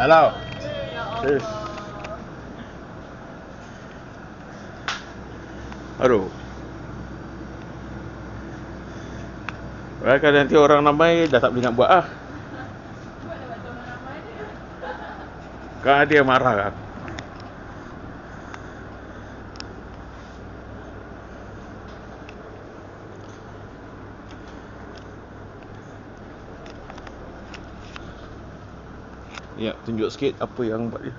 Halo. Cheers. Aduh. Kalau nanti orang ramai dah tak boleh nak buat ah. Kan dia marah kan. Ya, tunjuk sikit apa yang buat dia.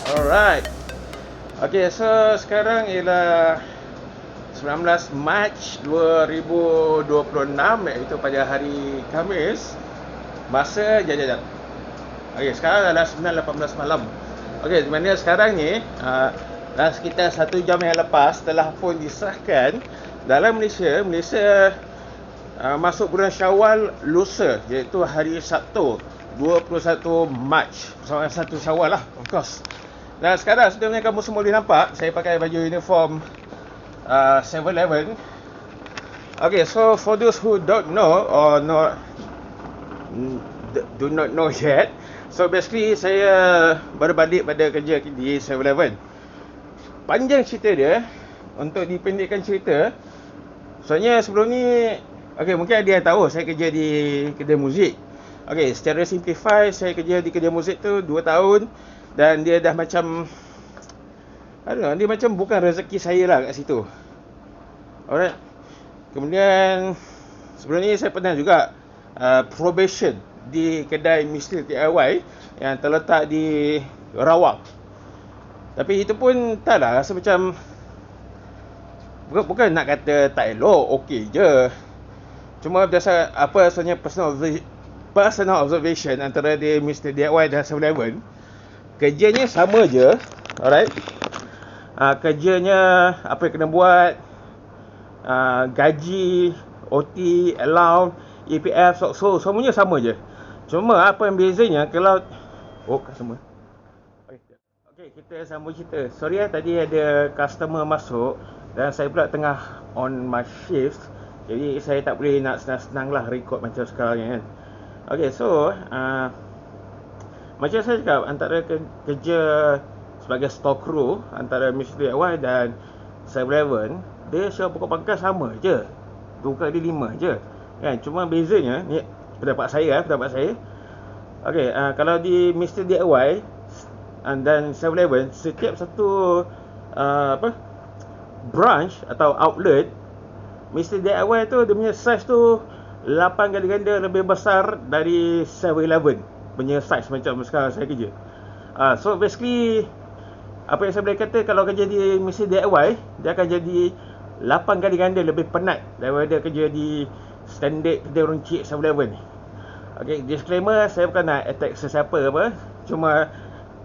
Alright. Okay, so sekarang ialah 19 Mac 2026, iaitu pada hari Khamis. Masa jap. Okay, sekarang adalah 9.18 malam. Okay, di mana sekarang ni dah sekitar 1 jam yang lepas telah pun disahkan dalam Malaysia masuk bulan Syawal lusa, iaitu hari Sabtu 21 Mac bersama 1 Syawal lah, of course. Dan sekarang sebelum kamu semua boleh nampak saya pakai baju uniform 7-Eleven. Okay, so for those who don't know or do not know yet, so basically saya baru balik pada kerja di 7-Eleven. Panjang cerita dia, untuk dipendekkan cerita, soalnya sebelum ni, okay, mungkin ada yang tahu saya kerja di kedai muzik. Okay, secara simplify, saya kerja di kedai muzik tu 2 tahun. Dan dia dah macam, dia macam bukan rezeki saya lah kat situ. Alright. Kemudian sebelum ni saya pernah juga probation di kedai Mr. DIY yang terletak di Rawang. Tapi itu pun tak lah, rasa macam bukan nak kata tak elok, okey je. Cuma berdasarkan sebenarnya personal observation antara dia Mr. DIY dan 7-Eleven, kerjanya sama je, alright. Kerjanya apa yang kena buat, gaji, OT, allowance, EPF, so semuanya sama je. Cuma apa yang bezanya kalau customer. Okay. kita sambung cerita. Sorry tadi ada customer masuk dan saya pula tengah on my shift. Jadi saya tak boleh nak senang-senang lah record macam sekarang ni kan. Okay, so macam saya cakap, antara kerja sebagai store crew antara Mr. DIY dan 7-Eleven, dia sewa pokok pangkal sama je, 2 kali 5 je kan. Cuma bezanya ni pendapat saya. Okay, kalau di Mr. DIY dan 7-Eleven, setiap satu branch atau outlet Mr. DIY tu, dia punya size tu 8 kali ganda lebih besar dari 7-Eleven punya size macam sekarang saya kerja. So basically, apa yang saya boleh kata, kalau kerja di Mr. DIY, dia akan jadi 8 kali ganda lebih penat daripada kerja di standard kedai runcit 7-Eleven ni. Okay, disclaimer, saya bukan nak attack sesiapa apa, cuma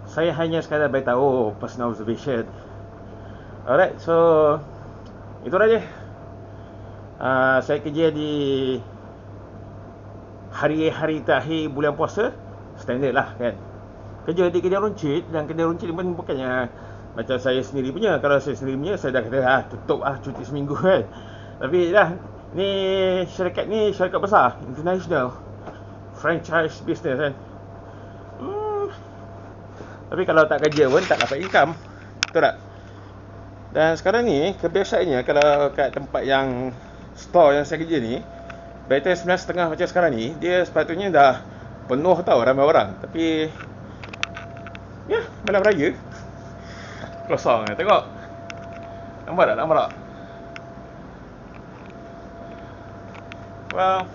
saya hanya sekadar beritahu personal observation. Alright, so itu aja. Saya kerja di hari-hari terakhir bulan puasa, standard lah kan. Kerja di kedai runcit, dan kedai runcit ni pun bukannya macam saya sendiri punya. Kalau saya sendiri punya, saya dah kata tutup cuti seminggu kan. Tapi dah, ni syarikat besar, international franchise business kan. Tapi kalau tak kerja pun tak dapat income, betul tak? Dan sekarang ni kebiasaannya, kalau kat tempat yang store yang saya kerja ni, by time 9.30 macam sekarang ni, dia sepatutnya dah penuh tau, ramai orang. Tapi ya, malam raya kosong. Tengok, nampak tak? Well,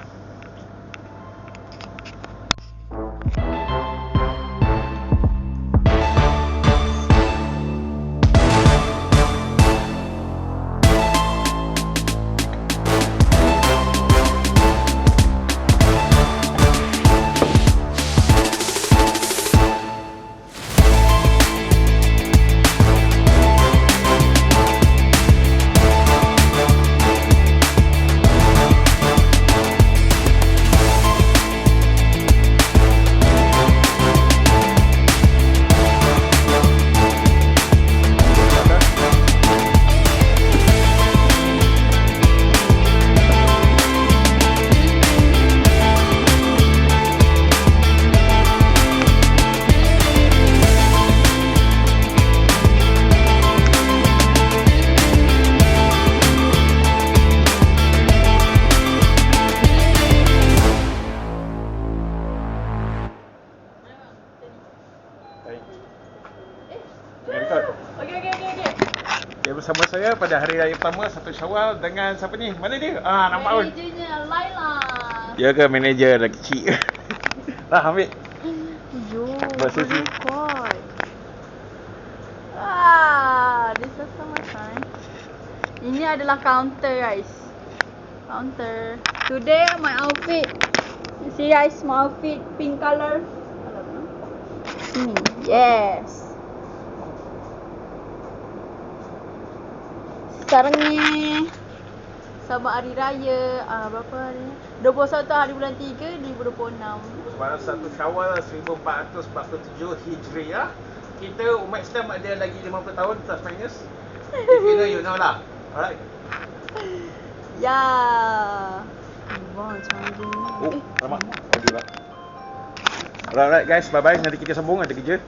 Okay, bersama saya pada hari raya pertama 1 Syawal dengan siapa ni? Mana dia? Nampak pun. Managernya Laila. Dia ke manager dah kecil. Lah, ambil. Bersih. This is so much fun. Ini adalah counter guys. Counter. Today my outfit. You see guys, my outfit pink color. Yes. Sekarang ni sambut hari raya, berapa hari? 21 hari bulan 3 2026. Semalam 1 Syawal 1447 Hijriah. Kita umat Islam ada lagi 50 tahun plus minus. If you know, you know lah. Alright. Ya. Wah, canggih. Alamak. Alright guys, bye bye. Nanti kita sambung, ada kerja.